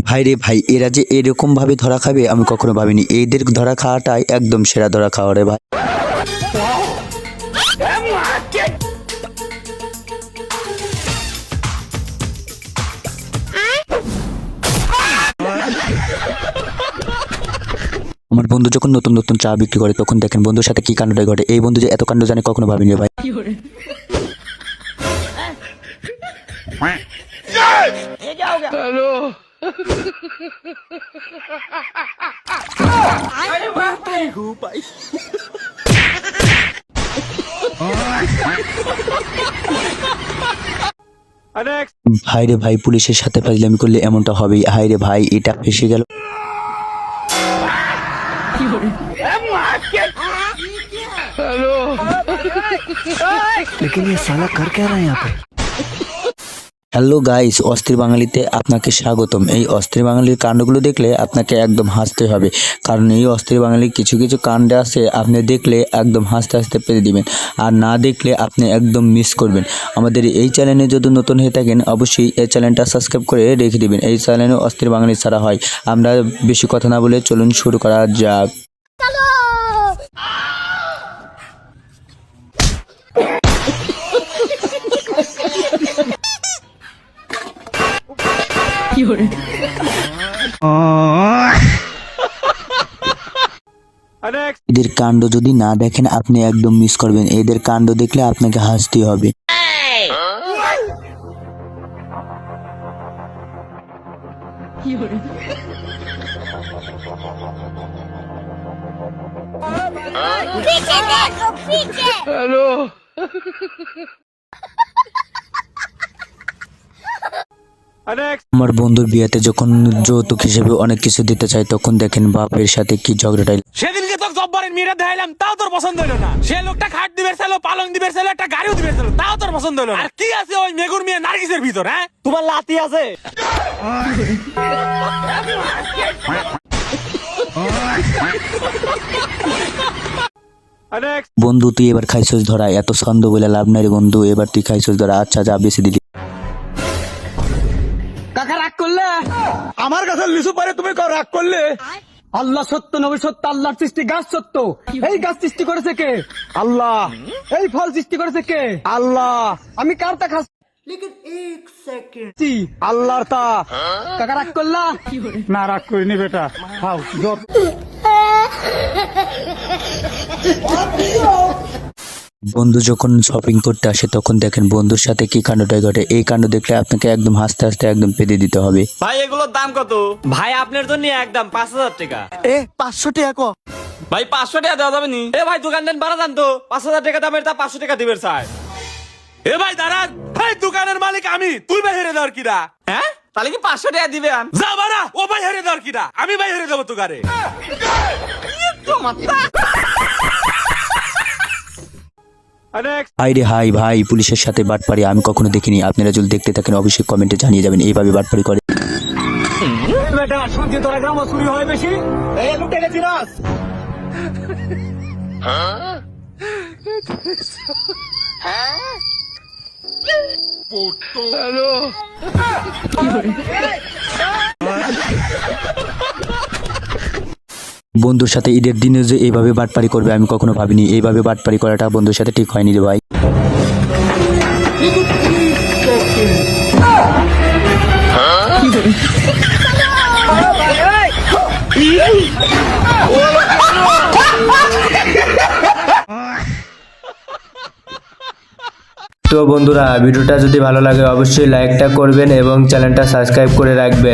ভাই রে ভাই, এরা যে এরকম ভাবে ধরা খাবে আমি কখনো ভাবিনি। এদের ধরা খাওয়াটাই একদম সেরা ধরা খাওয়া রে ভাই। আমার বন্ধু যখন নতুন নতুন চা বিক্রি করে তখন দেখেন বন্ধুর সাথে কি কাণ্ডটা ঘটে। এই বন্ধু যে এত কাণ্ড জানে কখনো ভাবিনি রে ভাই। ভাই রে ভাই, পুলিশের সাথে ফাজলামি করলে এমনটা হবেই। হাই রে ভাই, এটা ফেসে গেল। लेकिन ये साला कर क्या रहा है यहाँ पे। হ্যালো গাইস, অস্থির বাঙালিতে আপনাকে স্বাগতম। এই অস্থির বাঙালির কাণ্ডগুলো দেখলে আপনাকে একদম হাসতে হবে, কারণ এই অস্থির বাঙালির কিছু কিছু কাণ্ড আছে আপনি দেখলে একদম হাসতে হাসতে পেরে দিবেন, আর না দেখলে আপনি একদম মিস করবেন। আমাদের এই চ্যানেলে যদি নতুন হয়ে থাকেন অবশ্যই এই চ্যানেলটা সাবস্ক্রাইব করে রেখে দিবেন। এই চ্যানেলে অস্থির বাঙালি ছাড়া হয়। আমরা বেশি কথা না বলে চলুন শুরু করা যাক। এদের কাণ্ড যদি না দেখেন আপনি একদম মিস করবেন। এদের কাণ্ড দেখলে আপনাকে হাসতে হবে। पीछे देखो पीछे। আমার বন্ধুর বিয়েতে যখন যৌতুক হিসেবে অনেক কিছু দিতে চাই তখন দেখেন বাপের সাথে কি ঝগড়াটা। সেদিনকে তোর জব্বারের মেয়েরা দেখাইলাম, তাও তোর পছন্দ হলো না। সে লোকটা খাট দিবে ছিল, পালং দিবে ছিল, একটা গাড়িও দিবে ছিল, তাও তোর পছন্দ হলো না। আর কি আছে ওই মেগুর মেয়ে নার্গিসের ভিতর? হ্যাঁ, তোমার লাতি আছে? বন্ধু তুই এবার খাইছস ধরা, এত ছন্দ বলে লাভ নাই রে বন্ধু, এবার তুই খাইছস ধরা। আচ্ছা যা বেশি দিলি। কাকা রাগ করলে আমার কাছে লিচু পারে তুমি রাগ করলে। আল্লাহ সত্য, নবী সত্য, আল্লাহর সৃষ্টি গাছ সত্য। এই গাছ সৃষ্টি করেছে কে? আল্লাহ। এই ফল সৃষ্টি করেছে কে? আল্লাহ। আমি কার তা খাচ্ছি? লেকিন এক সেকেন্ড, আল্লাহর তা। কাকা রাগ করলা? না রাগ করিনি বেটা, খাও জোর। বন্ধু যখন শপিং করতে আসে তখন দেখেন বন্ধুর সাথে কি কাণ্ডটাই ঘটে। এই কাণ্ড দেখলে আপনাকে একদম হাসতে হাসতে একদম পেতে দিতে হবে। ভাই এগুলোর দাম কত? ভাই আপনার জন্য একদম 5,000 টাকা। 500 টাকা কো ভাই 500 টাকা দেওয়া যাবে নি? এ ভাই দোকান দেন বাড়া জান তো, 5,000 টাকা দামের তা 500 টাকা দিবেন স্যার। এ ভাই দাঁড়ান, ভাই দোকানের মালিক আমি, তুই ভাই হেরে দেওয়ার কিরা? হ্যাঁ, তাহলে কি 500 টাকা দিবেন? যা বাড়া, ও ভাই হেরে দেওয়ার কিরা? আমি ভাই হেরে দেবো তোকারে। হাই রে হাই ভাই, পুলিশের সাথে বাটপারি আমি কখনো দেখিনি। আপনারা যদি দেখতে থাকেন অবশ্যই কমেন্টে জানিয়ে যাবেন এইভাবে বাটপারি করে। বেটা শুনছি তোরা গ্রাম চুরি হয় বেশি। এই লোকটা গেছি রাস। বন্ধুর সাথে ঈদের দিনে যে এইভাবে বাটপারি করবে আমি কখনো ভাবিনি। এইভাবে বাটপারি করাটা বন্ধুর সাথে ঠিক হয়নি রে ভাই। তো বন্ধুরা ভিডিওটা যদি ভালো লাগে অবশ্যই লাইকটা করবেন এবং চ্যানেলটা সাবস্ক্রাইব করে রাখবেন।